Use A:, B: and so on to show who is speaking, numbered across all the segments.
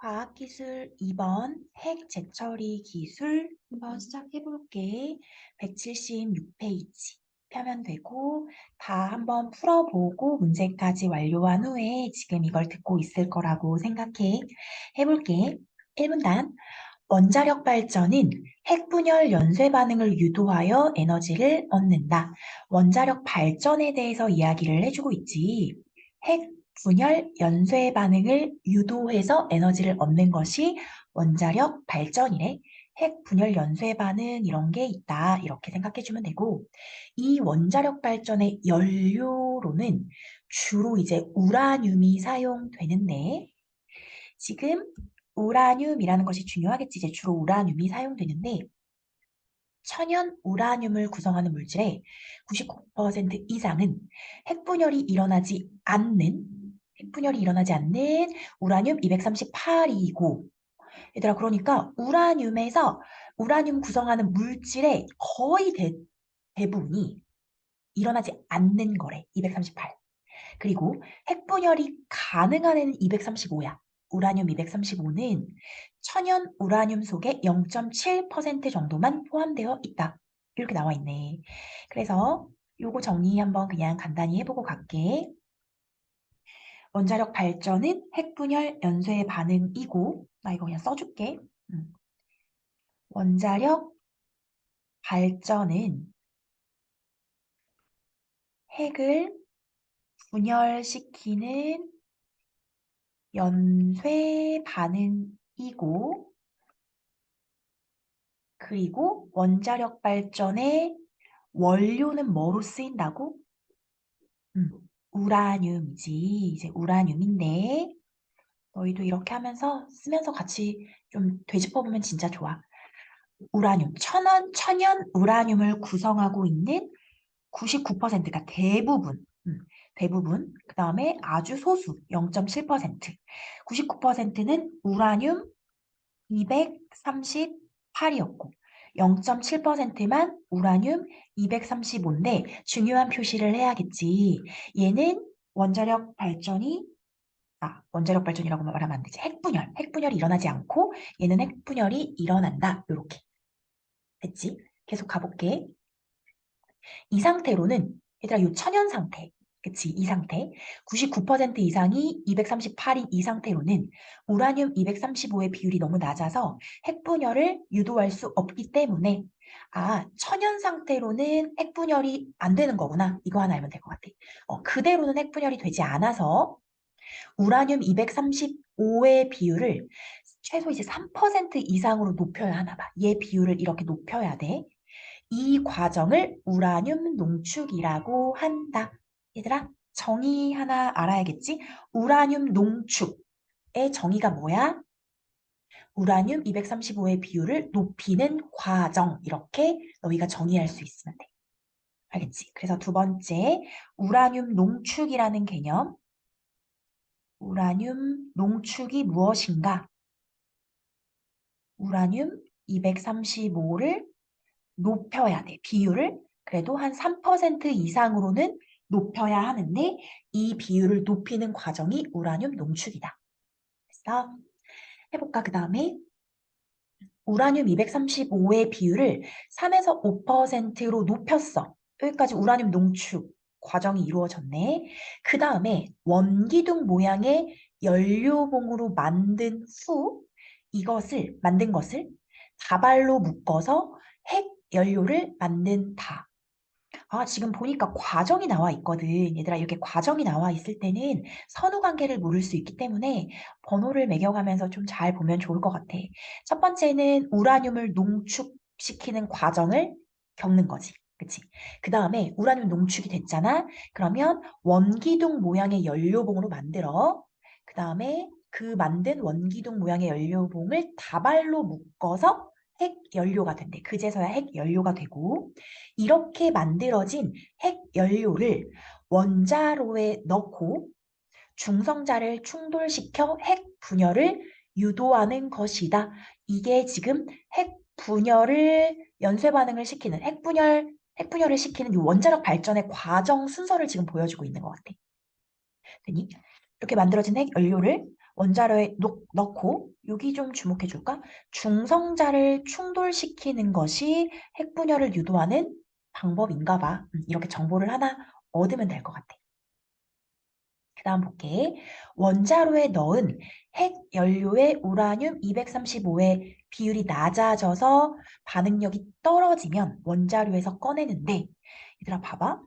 A: 과학기술 2번 핵 재처리 기술 한번 시작해 볼게. 176페이지 펴면 되고 다 한번 풀어보고 문제까지 완료한 후에 지금 이걸 듣고 있을 거라고 생각해. 해볼게. 1분단 원자력 발전은 핵분열 연쇄 반응을 유도하여 에너지를 얻는다. 원자력 발전에 대해서 이야기를 해주고 있지. 핵분열 연쇄 반응을 유도해서 에너지를 얻는 것이 원자력 발전이래. 핵분열 연쇄 반응 이런 게 있다. 이렇게 생각해주면 되고, 이 원자력 발전의 연료로는 주로 이제 우라늄이 사용되는데, 지금 우라늄이라는 것이 중요하겠지. 이제 주로 우라늄이 사용되는데 천연 우라늄을 구성하는 물질의 99% 이상은 핵분열이 일어나지 않는 우라늄 238이고 얘들아 그러니까 우라늄 구성하는 물질의 거의 대부분이 일어나지 않는 거래. 238. 그리고 핵분열이 가능한 애는 235야. 우라늄 235는 천연 우라늄 속에 0.7% 정도만 포함되어 있다. 이렇게 나와 있네. 그래서 요거 정리 한번 그냥 간단히 해보고 갈게. 원자력 발전은 핵분열 연쇄 반응이고, 나 이거 그냥 써줄게. 원자력 발전은 핵을 분열시키는 연쇄 반응이고, 그리고 원자력 발전의 원료는 뭐로 쓰인다고? 우라늄이지. 이제 우라늄인데, 너희도 이렇게 하면서 쓰면서 같이 좀 되짚어보면 진짜 좋아. 우라늄, 천연 우라늄을 구성하고 있는 99%가 대부분, 그 다음에 아주 소수, 0.7%. 99%는 우라늄 238이었고 0.7%만 우라늄 235인데 중요한 표시를 해야겠지. 얘는 원자력 발전이라고 말하면 안 되지. 핵분열이 일어나지 않고 얘는 핵분열이 일어난다. 요렇게 됐지? 계속 가볼게. 이 상태로는 얘들아 요 천연 상태 그치 이 상태 99% 이상이 238인 이 상태로는 우라늄 235의 비율이 너무 낮아서 핵분열을 유도할 수 없기 때문에 천연 상태로는 핵분열이 안 되는 거구나 이거 하나 알면 될 것 같아. 그대로는 핵분열이 되지 않아서 우라늄 235의 비율을 최소 이제 3% 이상으로 높여야 하나 봐. 얘 비율을 이렇게 높여야 돼. 이 과정을 우라늄 농축이라고 한다. 얘들아, 정의 하나 알아야겠지? 우라늄 농축의 정의가 뭐야? 우라늄 235의 비율을 높이는 과정. 이렇게 너희가 정의할 수 있으면 돼. 알겠지? 그래서 두 번째, 우라늄 농축이라는 개념. 우라늄 농축이 무엇인가? 우라늄 235를 높여야 돼. 비율을 그래도 한 3% 이상으로는 높여야 하는데 이 비율을 높이는 과정이 우라늄 농축이다. 그래서 해볼까? 그 다음에 우라늄 235의 비율을 3에서 5%로 높였어. 여기까지 우라늄 농축 과정이 이루어졌네. 그 다음에 원기둥 모양의 연료봉으로 만든 것을 다발로 묶어서 핵 연료를 만든다. 지금 보니까 과정이 나와 있거든. 얘들아, 이렇게 과정이 나와 있을 때는 선후 관계를 물을 수 있기 때문에 번호를 매겨가면서 좀 잘 보면 좋을 것 같아. 첫 번째는 우라늄을 농축시키는 과정을 겪는 거지. 그치? 그 다음에 우라늄 농축이 됐잖아. 그러면 원기둥 모양의 연료봉으로 만들어. 그 다음에 그 만든 원기둥 모양의 연료봉을 다발로 묶어서 핵 연료가 된대. 그제서야 핵 연료가 되고 이렇게 만들어진 핵 연료를 원자로에 넣고 중성자를 충돌시켜 핵 분열을 유도하는 것이다. 이게 지금 핵 분열을 연쇄 반응을 시키는 핵분열을 시키는 이 원자력 발전의 과정 순서를 지금 보여주고 있는 것 같아. 됐니? 이렇게 만들어진 핵 연료를 원자로에 넣고 여기 좀 주목해 줄까? 중성자를 충돌시키는 것이 핵분열을 유도하는 방법인가 봐. 이렇게 정보를 하나 얻으면 될 것 같아. 그 다음 볼게. 원자로에 넣은 핵연료의 우라늄 235의 비율이 낮아져서 반응력이 떨어지면 원자로에서 꺼내는데, 얘들아 봐봐.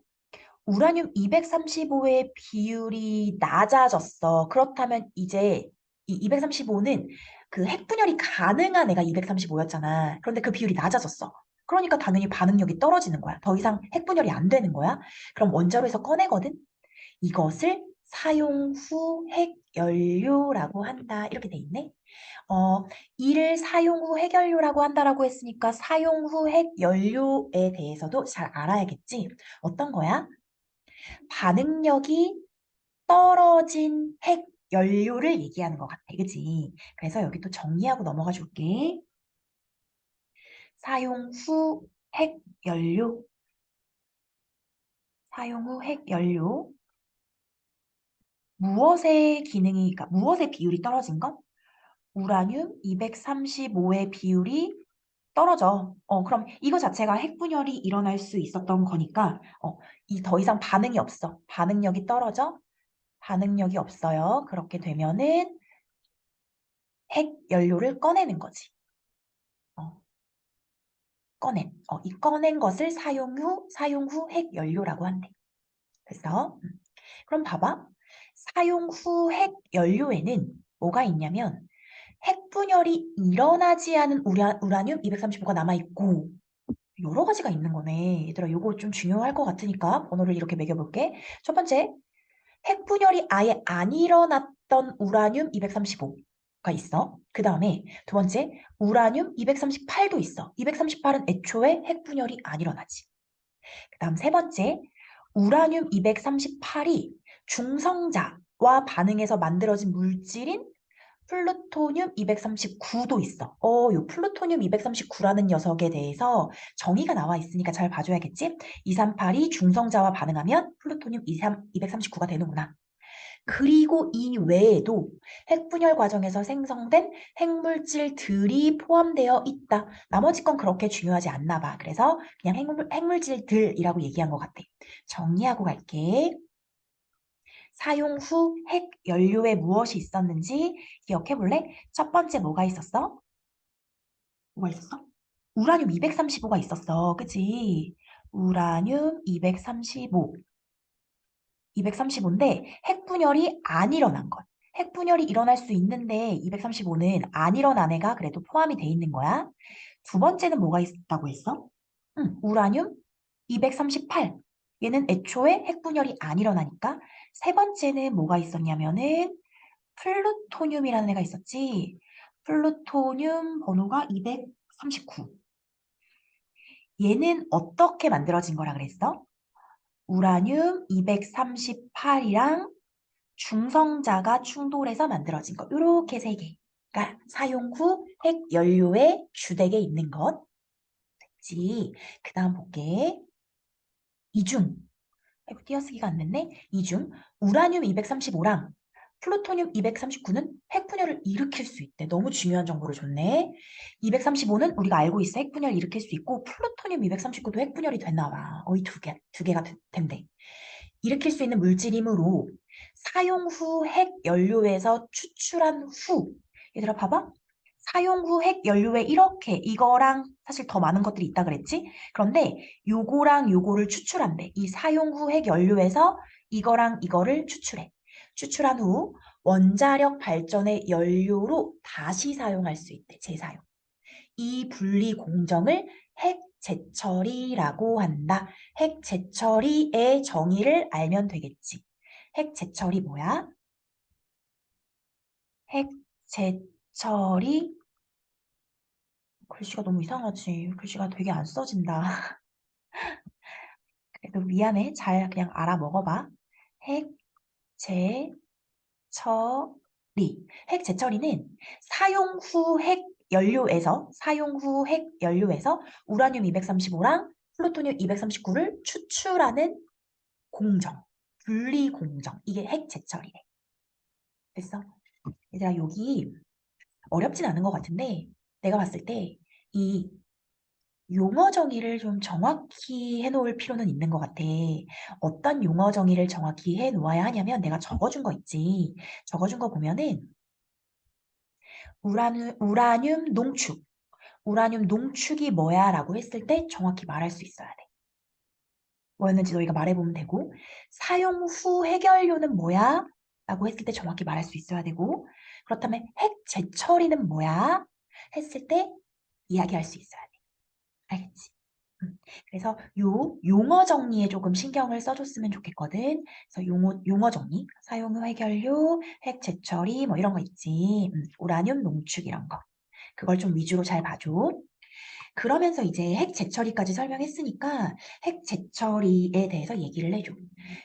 A: 우라늄 235의 비율이 낮아졌어. 그렇다면 이제 이 235는 그 핵분열이 가능한 애가 235였잖아. 그런데 그 비율이 낮아졌어. 그러니까 당연히 반응력이 떨어지는 거야. 더 이상 핵분열이 안 되는 거야. 그럼 원자로에서 꺼내거든. 이것을 사용 후 핵연료라고 한다. 이렇게 돼 있네. 이를 사용 후 핵연료라고 한다라고 했으니까 사용 후 핵연료에 대해서도 잘 알아야겠지. 어떤 거야? 반응력이 떨어진 핵연료를 얘기하는 것 같아. 그치? 그래서 여기 또 정리하고 넘어가 줄게. 사용 후 핵연료. 사용 후 핵연료. 무엇의 기능이, 그러니까 무엇의 비율이 떨어진 것? 우라늄 235의 비율이 떨어져. 그럼 이거 자체가 핵분열이 일어날 수 있었던 거니까, 이 더 이상 반응이 없어. 반응력이 떨어져. 반응력이 없어요. 그렇게 되면은 핵연료를 꺼내는 거지. 어, 이 꺼낸 것을 사용 후 핵연료라고 한대. 그래서, 그럼 봐봐. 사용 후 핵연료에는 뭐가 있냐면, 핵분열이 일어나지 않은 우라늄 235가 남아있고, 여러 가지가 있는 거네. 얘들아, 요거 좀 중요할 것 같으니까 번호를 이렇게 매겨볼게. 첫 번째, 핵분열이 아예 안 일어났던 우라늄 235가 있어. 그 다음에 두 번째, 우라늄 238도 있어. 238은 애초에 핵분열이 안 일어나지. 그 다음 세 번째, 우라늄 238이 중성자와 반응해서 만들어진 물질인 플루토늄 239도 있어. 요 플루토늄 239라는 녀석에 대해서 정의가 나와 있으니까 잘 봐줘야겠지? 238이 중성자와 반응하면 플루토늄 239가 되는구나. 그리고 이 외에도 핵분열 과정에서 생성된 핵물질들이 포함되어 있다. 나머지 건 그렇게 중요하지 않나 봐. 그래서 그냥 핵물질들이라고 얘기한 것 같아. 정리하고 갈게. 사용 후 핵연료에 무엇이 있었는지 기억해 볼래? 첫 번째 뭐가 있었어? 뭐가 있었어? 우라늄 235가 있었어. 그치? 우라늄 235. 235인데 핵분열이 안 일어난 것. 핵분열이 일어날 수 있는데 235는 안 일어난 애가 그래도 포함이 돼 있는 거야. 두 번째는 뭐가 있다고 했어? 우라늄 238. 얘는 애초에 핵분열이 안 일어나니까. 세 번째는 뭐가 있었냐면은 플루토늄이라는 애가 있었지. 플루토늄 번호가 239. 얘는 어떻게 만들어진 거라 그랬어? 우라늄 238이랑 중성자가 충돌해서 만들어진 것. 이렇게 세 개가 사용 후 핵연료의 주택에 있는 것. 그 다음 볼게. 이중. 아이고, 띄어쓰기가 안 됐네. 이중 우라늄 235랑 플루토늄 239는 핵분열을 일으킬 수 있대. 너무 중요한 정보를 줬네. 235는 우리가 알고 있어. 핵분열을 일으킬 수 있고 플루토늄 239도 핵분열이 되나 봐. 이 두 개가 된대. 일으킬 수 있는 물질이므로 사용 후 핵연료에서 추출한 후 얘들아 봐봐. 사용 후 핵연료에 이렇게 이거랑 사실 더 많은 것들이 있다 그랬지? 그런데 요거랑 요거를 추출한대. 이 사용 후 핵연료에서 이거랑 이거를 추출해. 추출한 후 원자력 발전의 연료로 다시 사용할 수 있대. 재사용. 이 분리 공정을 핵재처리라고 한다. 핵재처리의 정의를 알면 되겠지. 핵재처리 뭐야? 핵재처리 글씨가 너무 이상하지. 글씨가 되게 안 써진다. 그래도 미안해. 잘 그냥 알아 먹어봐. 핵재처리. 핵재처리는 사용 후 핵연료에서 우라늄 235랑 플루토늄 239를 추출하는 공정. 분리 공정. 이게 핵재처리래. 됐어? 얘들아, 여기 어렵진 않은 것 같은데 내가 봤을 때 이 용어 정의를 좀 정확히 해놓을 필요는 있는 것 같아. 어떤 용어 정의를 정확히 해놓아야 하냐면 내가 적어준 거 있지. 적어준 거 보면은 우라늄 농축. 우라늄 농축이 뭐야? 라고 했을 때 정확히 말할 수 있어야 돼. 뭐였는지 너희가 말해보면 되고, 사용 후 해결료는 뭐야? 라고 했을 때 정확히 말할 수 있어야 되고, 그렇다면 핵 재처리는 뭐야? 했을 때 이야기할 수 있어야 돼. 알겠지? 그래서 요 용어 정리에 조금 신경을 써줬으면 좋겠거든. 그래서 용어 정리, 사용 후 해결료, 핵 재처리 뭐 이런 거 있지. 우라늄 농축 이런 거. 그걸 좀 위주로 잘 봐줘. 그러면서 이제 핵 재처리까지 설명했으니까 핵 재처리에 대해서 얘기를 해줘.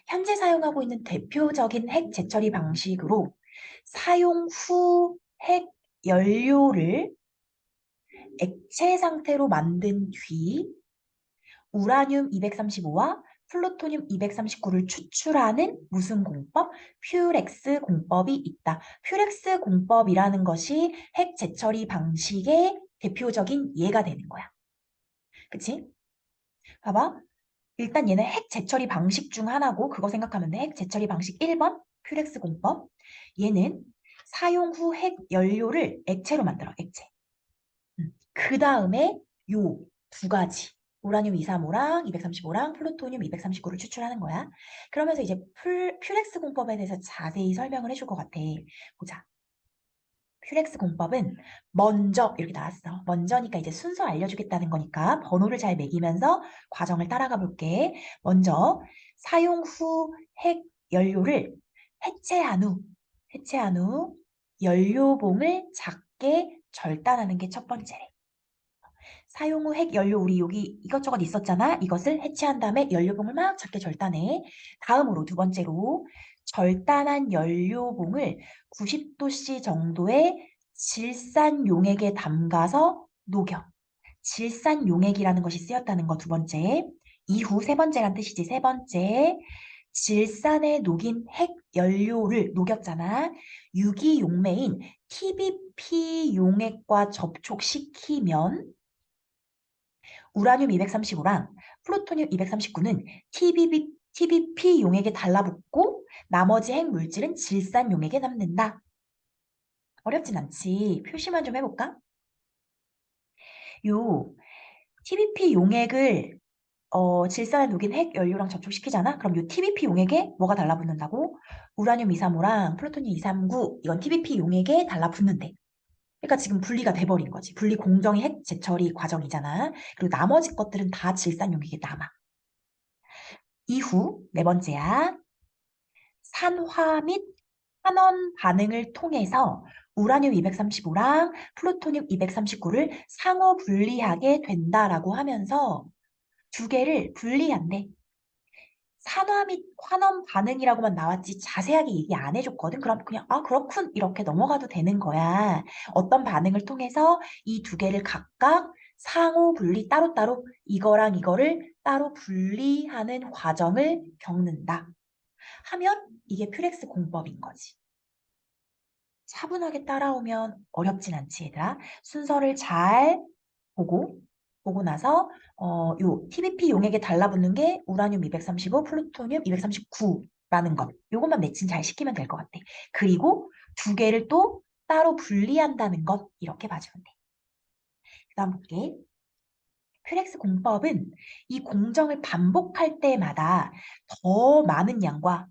A: 현재 사용하고 있는 대표적인 핵 재처리 방식으로 사용 후 핵 연료를 액체 상태로 만든 뒤 우라늄 235와 플루토늄 239를 추출하는 무슨 공법? 퓨렉스 공법이 있다. 퓨렉스 공법이라는 것이 핵 재처리 방식의 대표적인 예가 되는 거야. 그치? 봐봐. 일단 얘는 핵 재처리 방식 중 하나고 그거 생각하면 돼. 핵 재처리 방식 1번 퓨렉스 공법. 얘는 사용 후 핵 연료를 액체로 만들어. 액체. 그 다음에 요 두 가지 우라늄 235랑 235랑 플루토늄 239를 추출하는 거야. 그러면서 이제 퓨렉스 공법에 대해서 자세히 설명을 해줄 것 같아. 보자. 퓨렉스 공법은 먼저 이렇게 나왔어. 먼저니까 이제 순서 알려주겠다는 거니까 번호를 잘 매기면서 과정을 따라가 볼게. 먼저 사용 후 핵 연료를 해체한 후 연료봉을 작게 절단하는 게 첫 번째래. 사용 후 핵 연료 우리 여기 이것저것 있었잖아. 이것을 해체한 다음에 연료봉을 막 작게 절단해. 다음으로 두 번째로 절단한 연료봉을 90도씨 정도의 질산 용액에 담가서 녹여. 질산 용액이라는 것이 쓰였다는 거 두 번째. 이후 세 번째란 뜻이지. 세 번째. 질산에 녹인 핵 연료를 녹였잖아. 유기용매인 TBP 용액과 접촉시키면 우라늄 235랑 플루토늄 239는 TBP 용액에 달라붙고 나머지 핵 물질은 질산 용액에 남는다. 어렵진 않지. 표시만 좀 해볼까? 요 TBP 용액을 질산에 녹인 핵 연료랑 접촉시키잖아? 그럼 요 TBP 용액에 뭐가 달라붙는다고? 우라늄 235랑 플루토늄 239 이건 TBP 용액에 달라붙는데. 그러니까 지금 분리가 돼버린 거지. 분리 공정의 핵 재처리 과정이잖아. 그리고 나머지 것들은 다 질산 용액에 남아. 이후 네 번째야. 산화 및 환원 반응을 통해서 우라늄 235랑 플루토늄 239를 상호 분리하게 된다라고 하면서 두 개를 분리한대. 산화 및 환원 반응이라고만 나왔지 자세하게 얘기 안 해줬거든. 그럼 그냥 아 그렇군 이렇게 넘어가도 되는 거야. 어떤 반응을 통해서 이 두 개를 각각 상호 분리 따로따로 이거랑 이거를 따로 분리하는 과정을 겪는다. 하면 이게 퓨렉스 공법인 거지. 차분하게 따라오면 어렵진 않지, 얘들아. 순서를 잘 보고 나서 요 TBP 용액에 달라붙는 게 우라늄 235, 플루토늄 239라는 것. 요것만 매칭 잘 시키면 될 것 같아. 그리고 두 개를 또 따로 분리한다는 것. 이렇게 봐주면 돼. 그 다음 볼게. 퓨렉스 공법은 이 공정을 반복할 때마다 더 많은 양과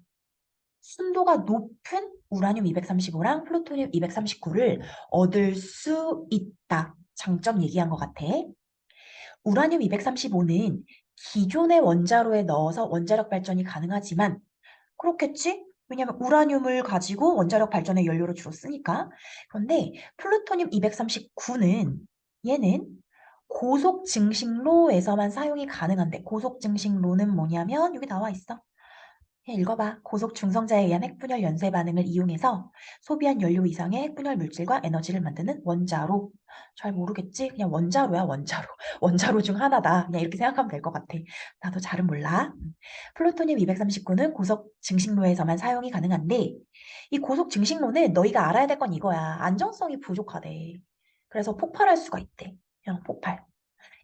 A: 순도가 높은 우라늄 235랑 플루토늄 239를 얻을 수 있다. 장점 얘기한 것 같아. 우라늄 235는 기존의 원자로에 넣어서 원자력 발전이 가능하지만 그렇겠지? 왜냐하면 우라늄을 가지고 원자력 발전의 연료로 주로 쓰니까. 그런데 플루토늄 239는 얘는 고속 증식로에서만 사용이 가능한데 고속 증식로는 뭐냐면 여기 나와 있어. 그냥 읽어봐. 고속 중성자에 의한 핵분열 연쇄 반응을 이용해서 소비한 연료 이상의 핵분열 물질과 에너지를 만드는 원자로. 잘 모르겠지? 그냥 원자로야, 원자로. 원자로 중 하나다. 그냥 이렇게 생각하면 될 것 같아. 나도 잘은 몰라. 플루토늄 239는 고속 증식로에서만 사용이 가능한데 이 고속 증식로는 너희가 알아야 될 건 이거야. 안정성이 부족하대. 그래서 폭발할 수가 있대. 그냥 폭발.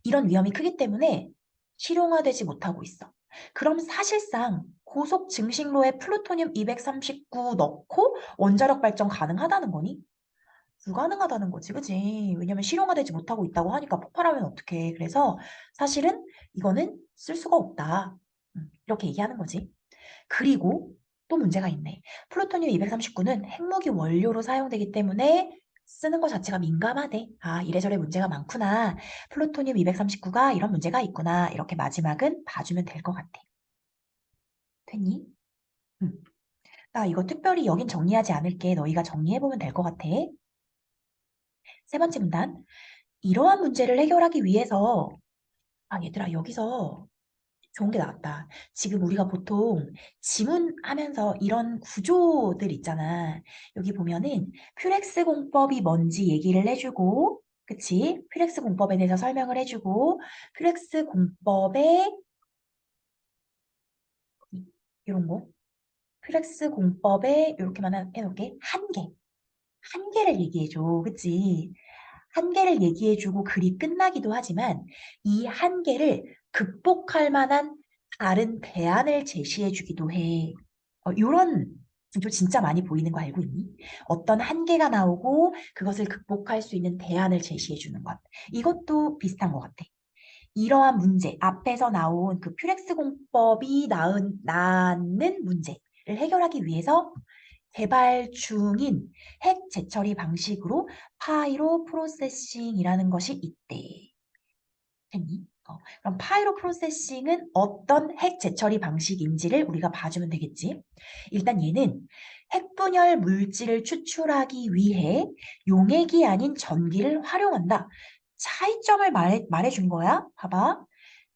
A: 이런 위험이 크기 때문에 실용화되지 못하고 있어. 그럼 사실상 고속 증식로에 플루토늄 239 넣고 원자력 발전 가능하다는 거니? 불가능하다는 거지, 그지? 왜냐면 실용화되지 못하고 있다고 하니까 폭발하면 어떡해. 그래서 사실은 이거는 쓸 수가 없다. 이렇게 얘기하는 거지. 그리고 또 문제가 있네. 플루토늄 239는 핵무기 원료로 사용되기 때문에 쓰는 것 자체가 민감하대. 아, 이래저래 문제가 많구나. 플루토늄 239가 이런 문제가 있구나. 이렇게 마지막은 봐주면 될 것 같아. 됐니? 응. 나 이거 특별히 여긴 정리하지 않을게. 너희가 정리해보면 될 것 같아. 세 번째 문단. 이러한 문제를 해결하기 위해서, 아, 얘들아, 여기서 좋은 게 나왔다. 지금 우리가 보통 지문하면서 이런 구조들 있잖아. 여기 보면은 퓨렉스 공법이 뭔지 얘기를 해주고, 그치? 퓨렉스 공법에 대해서 설명을 해주고, 퓨렉스 공법의 이런 거. 퓨렉스 공법에 이렇게만 해놓을게. 한계. 한계를 얘기해줘. 그치? 한계를 얘기해주고 글이 끝나기도 하지만 이 한계를 극복할 만한 다른 대안을 제시해주기도 해. 이런 구조 진짜 많이 보이는 거 알고 있니? 어떤 한계가 나오고 그것을 극복할 수 있는 대안을 제시해주는 것. 이것도 비슷한 것 같아. 이러한 문제, 앞에서 나온 그 퓨렉스 공법이 낳는 문제를 해결하기 위해서 개발 중인 핵 재처리 방식으로 파이로 프로세싱이라는 것이 있대. 됐니? 그럼 파이로 프로세싱은 어떤 핵 재처리 방식인지를 우리가 봐주면 되겠지. 일단 얘는 핵분열 물질을 추출하기 위해 용액이 아닌 전기를 활용한다. 차이점을 말해준 거야. 봐봐.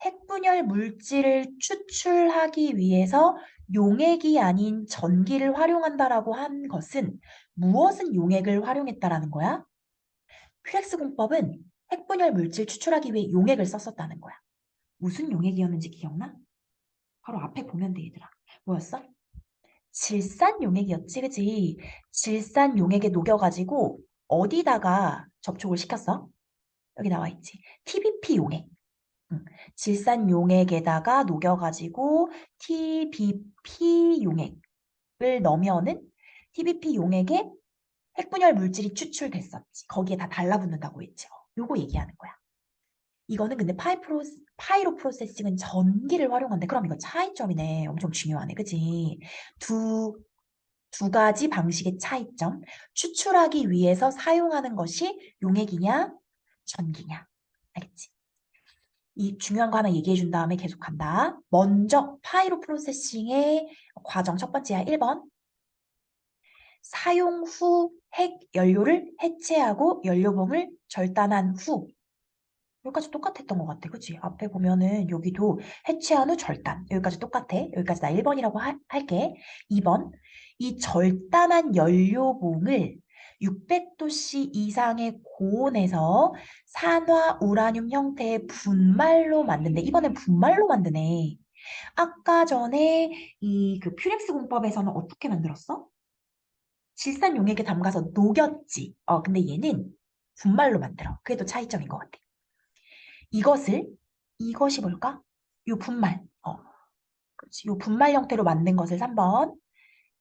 A: 핵분열 물질을 추출하기 위해서 용액이 아닌 전기를 활용한다라고 한 것은 무엇은 용액을 활용했다라는 거야? 퓨렉스 공법은 핵분열 물질 추출하기 위해 용액을 썼었다는 거야. 무슨 용액이었는지 기억나? 바로 앞에 보면 돼, 얘들아. 뭐였어? 질산 용액이었지, 그지? 질산 용액에 녹여가지고 어디다가 접촉을 시켰어? 여기 나와 있지. TBP 용액. 응. 질산 용액에다가 녹여가지고 TBP 용액을 넣으면은 TBP 용액에 핵분열 물질이 추출됐었지. 거기에 다 달라붙는다고 했지. 요거 얘기하는 거야. 이거는 근데 파이로 프로세싱은 전기를 활용한대. 그럼 이거 차이점이네. 엄청 중요하네. 그지? 두 가지 방식의 차이점. 추출하기 위해서 사용하는 것이 용액이냐, 전기냐. 알겠지? 이 중요한 거 하나 얘기해 준 다음에 계속 간다. 먼저 파이로 프로세싱의 과정 첫 번째야. 1번. 사용 후 핵 연료를 해체하고 연료봉을 절단한 후. 여기까지 똑같았던 것 같아. 그치? 앞에 보면은 여기도 해체한 후 절단. 여기까지 똑같아. 여기까지 나 1번이라고 할게. 2번. 이 절단한 연료봉을 600도씨 이상의 고온에서 산화 우라늄 형태의 분말로 만든대. 이번엔 분말로 만드네. 아까 전에 이 그 퓨렉스 공법에서는 어떻게 만들었어? 질산 용액에 담가서 녹였지. 근데 얘는 분말로 만들어. 그게 또 차이점인 것 같아. 이것이 뭘까? 요 분말. 그렇지. 요 분말 형태로 만든 것을 3번.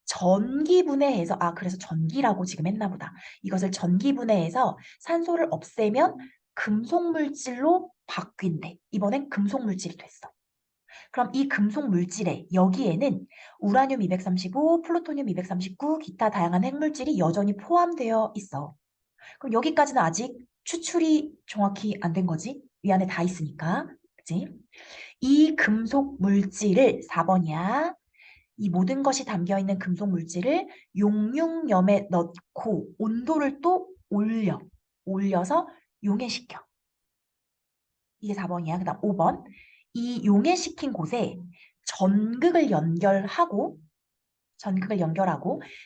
A: 전기분해해서, 그래서 전기라고 지금 했나 보다. 이것을 전기분해해서 산소를 없애면 금속물질로 바뀐대. 이번엔 금속물질이 됐어. 그럼 이 금속물질에, 여기에는 우라늄 235, 플루토늄 239, 기타 다양한 핵물질이 여전히 포함되어 있어. 그럼 여기까지는 아직 추출이 정확히 안 된 거지? 이 안에 다 있으니까. 그치? 이 금속 물질을 4번이야. 이 모든 것이 담겨있는 금속 물질을 용융염에 넣고 온도를 또 올려서 용해시켜. 이게 4번이야. 그 다음 5번. 이 용해시킨 곳에 전극을 연결하고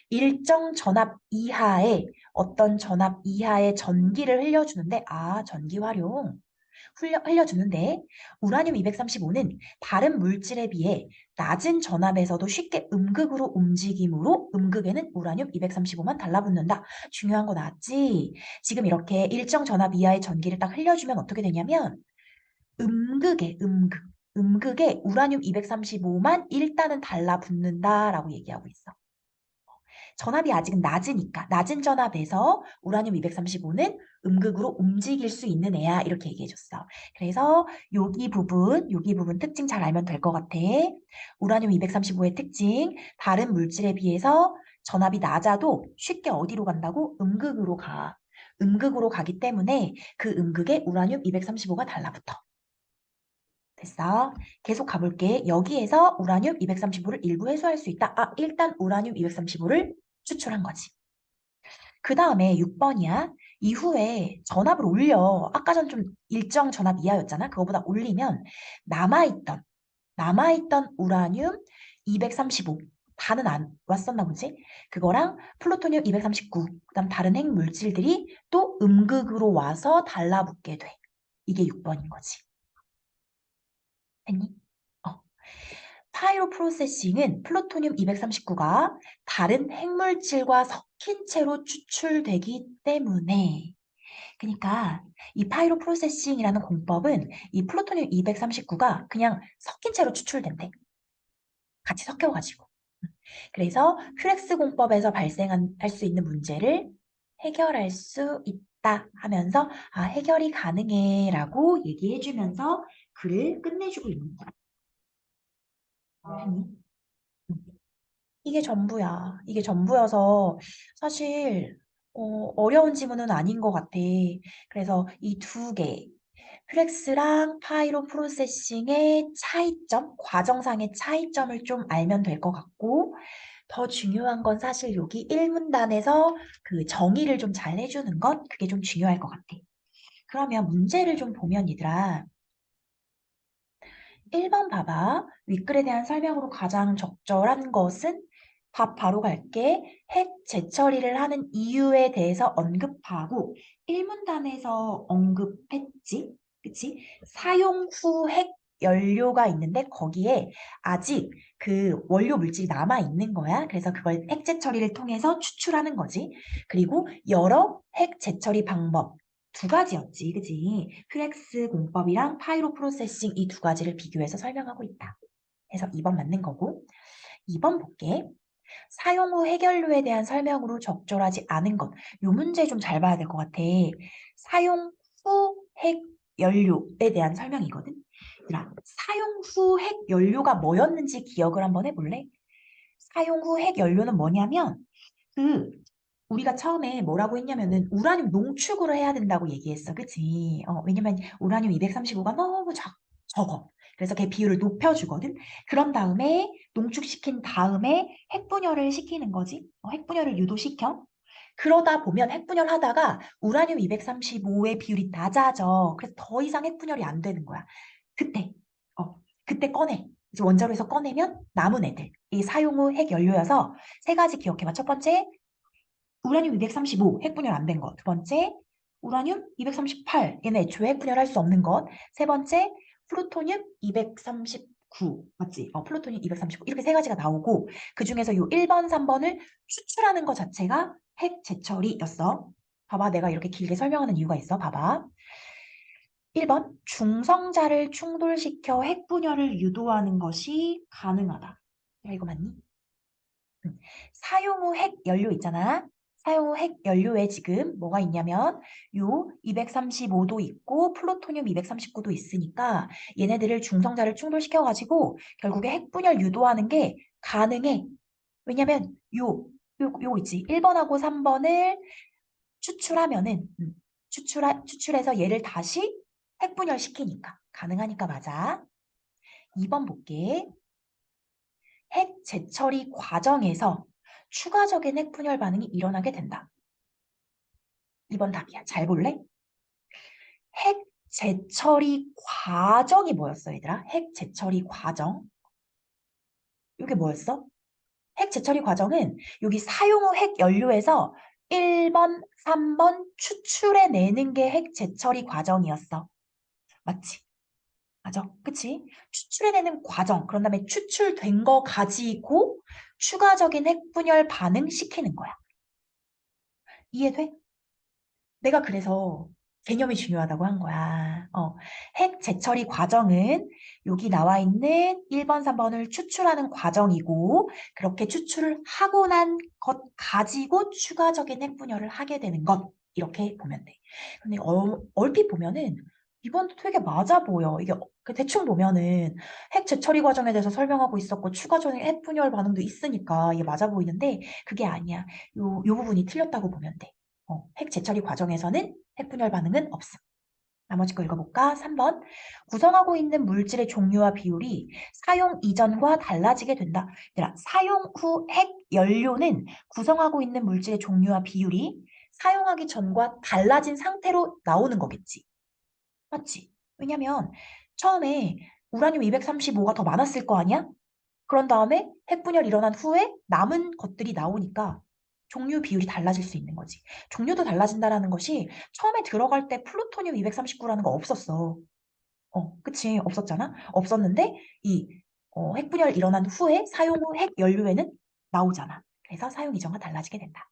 A: 일정 전압 이하의 어떤 전압 이하의 전기를 흘려주는데 전기 활용 흘려주는데 우라늄 235는 다른 물질에 비해 낮은 전압에서도 쉽게 음극으로 움직이므로 음극에는 우라늄 235만 달라붙는다. 중요한 거 나왔지? 지금 이렇게 일정 전압 이하의 전기를 딱 흘려주면 어떻게 되냐면 음극에 우라늄 235만 일단은 달라붙는다라고 얘기하고 있어. 전압이 아직은 낮으니까 낮은 전압에서 우라늄 235는 음극으로 움직일 수 있는 애야 이렇게 얘기해줬어. 그래서 여기 부분 특징 잘 알면 될 것 같아. 우라늄 235의 특징 다른 물질에 비해서 전압이 낮아도 쉽게 어디로 간다고? 음극으로 가. 음극으로 가기 때문에 그 음극에 우라늄 235가 달라붙어. 됐어. 계속 가볼게. 여기에서 우라늄 235를 일부 해소할 수 있다. 일단 우라늄 235를 추출한 거지. 그 다음에 6번이야. 이후에 전압을 올려. 아까 전 좀 일정 전압 이하였잖아. 그거보다 올리면 남아있던 우라늄 235. 다는 안 왔었나 보지? 그거랑 플루토늄 239. 그다음 다른 핵물질들이 또 음극으로 와서 달라붙게 돼. 이게 6번인 거지. 했니? 어. 파이로 프로세싱은 플루토늄 239가 다른 핵물질과 섞인 채로 추출되기 때문에 그러니까 이 파이로 프로세싱이라는 공법은 이 플루토늄 239가 그냥 섞인 채로 추출된대. 같이 섞여가지고. 그래서 퓨렉스 공법에서 할 수 있는 문제를 해결할 수 있다 하면서 해결이 가능해 라고 얘기해주면서 글을 끝내주고 있는 거야. 아니? 이게 전부야. 이게 전부여서 사실 어려운 지문은 아닌 것 같아. 그래서 이 두 개, 플렉스랑 파이로 프로세싱의 차이점, 과정상의 차이점을 좀 알면 될 것 같고 더 중요한 건 사실 여기 1문단에서 그 정의를 좀 잘 해주는 것, 그게 좀 중요할 것 같아. 그러면 문제를 좀 보면 얘들아, 1번 봐봐. 윗글에 대한 설명으로 가장 적절한 것은 답 바로 갈게. 핵 재처리를 하는 이유에 대해서 언급하고 1문단에서 언급했지. 그치? 사용 후 핵 연료가 있는데 거기에 아직 그 원료 물질이 남아 있는 거야. 그래서 그걸 핵 재처리를 통해서 추출하는 거지. 그리고 여러 핵 재처리 방법 두 가지였지, 그지? 퓨렉스 공법이랑 파이로 프로세싱 이 두 가지를 비교해서 설명하고 있다. 그래서 2번 맞는 거고 2번 볼게. 사용 후 핵연료에 대한 설명으로 적절하지 않은 것. 이 문제 좀 잘 봐야 될 것 같아. 사용 후 핵연료에 대한 설명이거든. 얘들아, 사용 후 핵연료가 뭐였는지 기억을 한번 해볼래? 사용 후 핵연료는 뭐냐면 그 우리가 처음에 뭐라고 했냐면은 우라늄 농축으로 해야 된다고 얘기했어. 그치? 왜냐면 우라늄 235가 너무 적어. 그래서 걔 비율을 높여주거든. 그런 다음에 농축시킨 다음에 핵분열을 시키는 거지. 핵분열을 유도시켜. 그러다 보면 핵분열 하다가 우라늄 235의 비율이 낮아져. 그래서 더 이상 핵분열이 안 되는 거야. 그때, 그때 꺼내. 이제 원자로에서 꺼내면 남은 애들. 이 사용 후 핵연료여서 세 가지 기억해봐. 첫 번째, 우라늄 235 핵분열 안 된 것. 두 번째, 우라늄 238 얘는 애초에 핵분열할 수 없는 것. 세 번째, 플루토늄 239 맞지? 플루토늄 239 이렇게 세 가지가 나오고 그 중에서 요 1번, 3번을 추출하는 것 자체가 핵 재처리였어. 봐봐, 내가 이렇게 길게 설명하는 이유가 있어. 봐봐. 1번, 중성자를 충돌시켜 핵분열을 유도하는 것이 가능하다. 야, 이거 맞니? 사용 후 핵 연료 있잖아. 사용 후 핵 연료에 지금 뭐가 있냐면 요 235도 있고 플루토늄 239도 있으니까 얘네들을 중성자를 충돌시켜가지고 결국에 핵분열 유도하는 게 가능해. 왜냐면 요거 있지. 1번하고 3번을 추출하면은 추출해서 얘를 다시 핵분열 시키니까 가능하니까 맞아. 2번 볼게. 핵 재처리 과정에서 추가적인 핵분열 반응이 일어나게 된다. 2번 답이야. 잘 볼래? 핵 재처리 과정이 뭐였어, 얘들아? 핵 재처리 과정. 이게 뭐였어? 핵 재처리 과정은 여기 사용 후 핵 연료에서 1번, 3번 추출해내는 게 핵 재처리 과정이었어. 맞지? 맞아. 그치? 추출해내는 과정. 그런 다음에 추출된 거 가지고 추가적인 핵분열 반응 시키는 거야. 이해돼? 내가 그래서 개념이 중요하다고 한 거야. 핵 재처리 과정은 여기 나와 있는 1번, 3번을 추출하는 과정이고 그렇게 추출을 하고 난 것 가지고 추가적인 핵분열을 하게 되는 것. 이렇게 보면 돼. 근데 얼핏 보면은 이번도 되게 맞아 보여. 이게 그 대충 보면은 핵 재처리 과정에 대해서 설명하고 있었고 추가적인 핵분열 반응도 있으니까 이게 맞아 보이는데 그게 아니야. 요 부분이 틀렸다고 보면 돼. 핵 재처리 과정에서는 핵분열 반응은 없음. 나머지 거 읽어볼까? 3번. 구성하고 있는 물질의 종류와 비율이 사용 이전과 달라지게 된다. 얘들아, 사용 후 핵 연료는 구성하고 있는 물질의 종류와 비율이 사용하기 전과 달라진 상태로 나오는 거겠지. 맞지? 왜냐면 처음에 우라늄 235가 더 많았을 거 아니야? 그런 다음에 핵분열 일어난 후에 남은 것들이 나오니까 종류 비율이 달라질 수 있는 거지. 종류도 달라진다라는 것이 처음에 들어갈 때 플루토늄 239라는 거 없었어. 그치. 없었잖아. 없었는데 이 핵분열 일어난 후에 사용 후 핵 연료에는 나오잖아. 그래서 사용 이전과 달라지게 된다.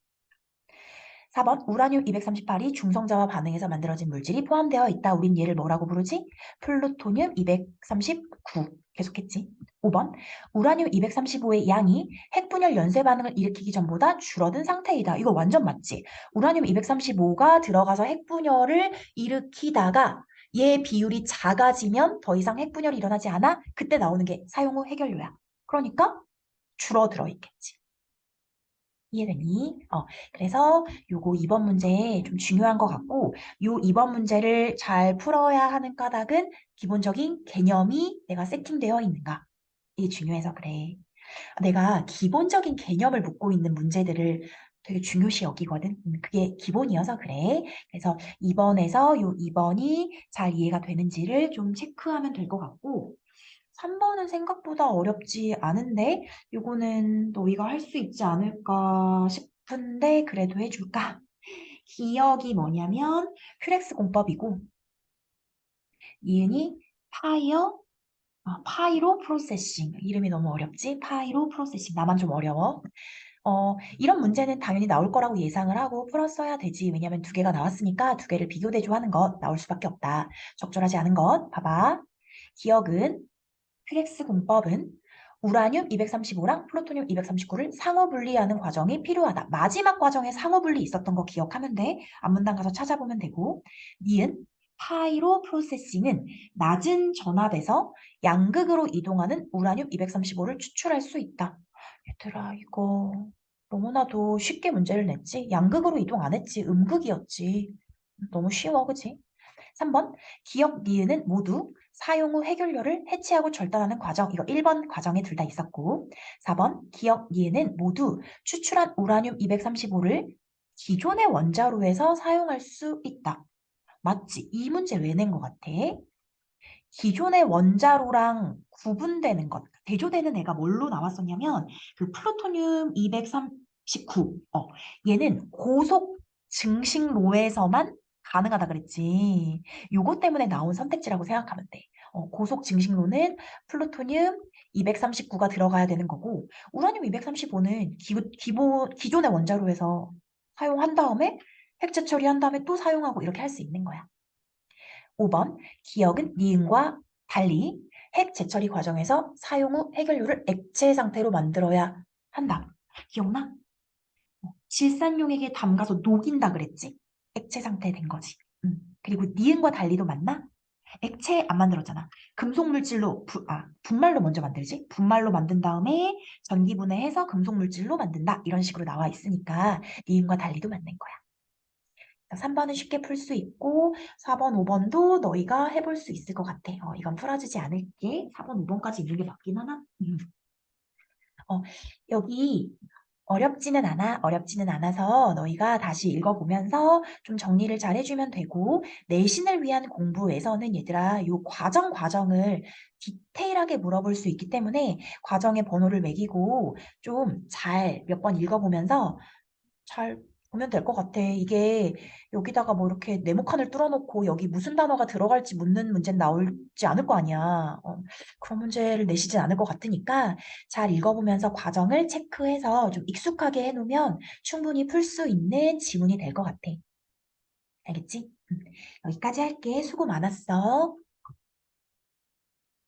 A: 4번 우라늄 238이 중성자와 반응해서 만들어진 물질이 포함되어 있다. 우린 얘를 뭐라고 부르지? 플루토늄 239. 계속했지. 5번 우라늄 235의 양이 핵분열 연쇄 반응을 일으키기 전보다 줄어든 상태이다. 이거 완전 맞지? 우라늄 235가 들어가서 핵분열을 일으키다가 얘 비율이 작아지면 더 이상 핵분열이 일어나지 않아? 그때 나오는 게 사용 후 핵연료야. 그러니까 줄어들어 있겠지. 이해되니? 그래서 요거 2번 문제 좀 중요한 것 같고, 요 2번 문제를 잘 풀어야 하는 까닭은 기본적인 개념이 내가 세팅되어 있는가. 이게 중요해서 그래. 내가 기본적인 개념을 묻고 있는 문제들을 되게 중요시 여기거든. 그게 기본이어서 그래. 그래서 2번에서 요 2번이 잘 이해가 되는지를 좀 체크하면 될 것 같고, 3번은 생각보다 어렵지 않은데 요거는 너희가 할 수 있지 않을까 싶은데 그래도 해줄까? 기억이 뭐냐면 퓨렉스 공법이고 이은이 파이로 프로세싱. 이름이 너무 어렵지? 파이로 프로세싱. 나만 좀 어려워. 이런 문제는 당연히 나올 거라고 예상을 하고 풀었어야 되지. 왜냐면 두 개가 나왔으니까 두 개를 비교 대조하는 것 나올 수밖에 없다. 적절하지 않은 것 봐봐. 기억은 퓨렉스 공법은 우라늄 235랑 플루토늄 239를 상호 분리하는 과정이 필요하다. 마지막 과정에 상호 분리 있었던 거 기억하면 돼. 앞문단 가서 찾아보면 되고. 니은 파이로 프로세싱은 낮은 전압에서 양극으로 이동하는 우라늄 235를 추출할 수 있다. 얘들아 이거 너무나도 쉽게 문제를 냈지? 양극으로 이동 안 했지? 음극이었지. 너무 쉬워 그치? 3번 기억, 니은은 모두 사용 후 핵연료를 해체하고 절단하는 과정. 이거 1번 과정에 둘 다 있었고 4번 기억, 니은은 모두 추출한 우라늄 235를 기존의 원자로에서 사용할 수 있다. 맞지? 이 문제 왜 낸 것 같아? 기존의 원자로랑 구분되는 것. 대조되는 애가 뭘로 나왔었냐면 그 플루토늄 239. 얘는 고속 증식로에서만 가능하다 그랬지. 요거 때문에 나온 선택지라고 생각하면 돼. 고속 증식로는 플루토늄 239가 들어가야 되는 거고 우라늄 235는 기존의 원자로에서 사용한 다음에 핵재 처리한 다음에 또 사용하고 이렇게 할 수 있는 거야. 5번 기억은 니은과 달리 핵 재처리 과정에서 사용 후 핵연료를 액체 상태로 만들어야 한다. 기억나? 질산용액에 담가서 녹인다 그랬지? 액체 상태 된 거지. 그리고 니은과 달리도 맞나? 액체 안 만들었잖아. 금속 물질로 분말로 먼저 만들지? 분말로 만든 다음에 전기 분해해서 금속 물질로 만든다. 이런 식으로 나와 있으니까 니은과 달리도 맞는 거야. 3번은 쉽게 풀 수 있고 4번, 5번도 너희가 해볼 수 있을 것 같아. 이건 풀어주지 않을게. 4번, 5번까지 있는 게 맞긴 하나? 어, 여기 어렵지는 않아. 어렵지는 않아서 너희가 다시 읽어보면서 좀 정리를 잘 해주면 되고, 내신을 위한 공부에서는 얘들아, 요 과정을 디테일하게 물어볼 수 있기 때문에 과정의 번호를 매기고 좀 잘 몇 번 읽어보면서 잘 보면 될 것 같아. 이게 여기다가 뭐 이렇게 네모칸을 뚫어놓고 여기 무슨 단어가 들어갈지 묻는 문제는 나올지 않을 거 아니야. 그런 문제를 내시진 않을 것 같으니까 잘 읽어보면서 과정을 체크해서 좀 익숙하게 해놓으면 충분히 풀 수 있는 지문이 될 것 같아. 알겠지? 여기까지 할게. 수고 많았어.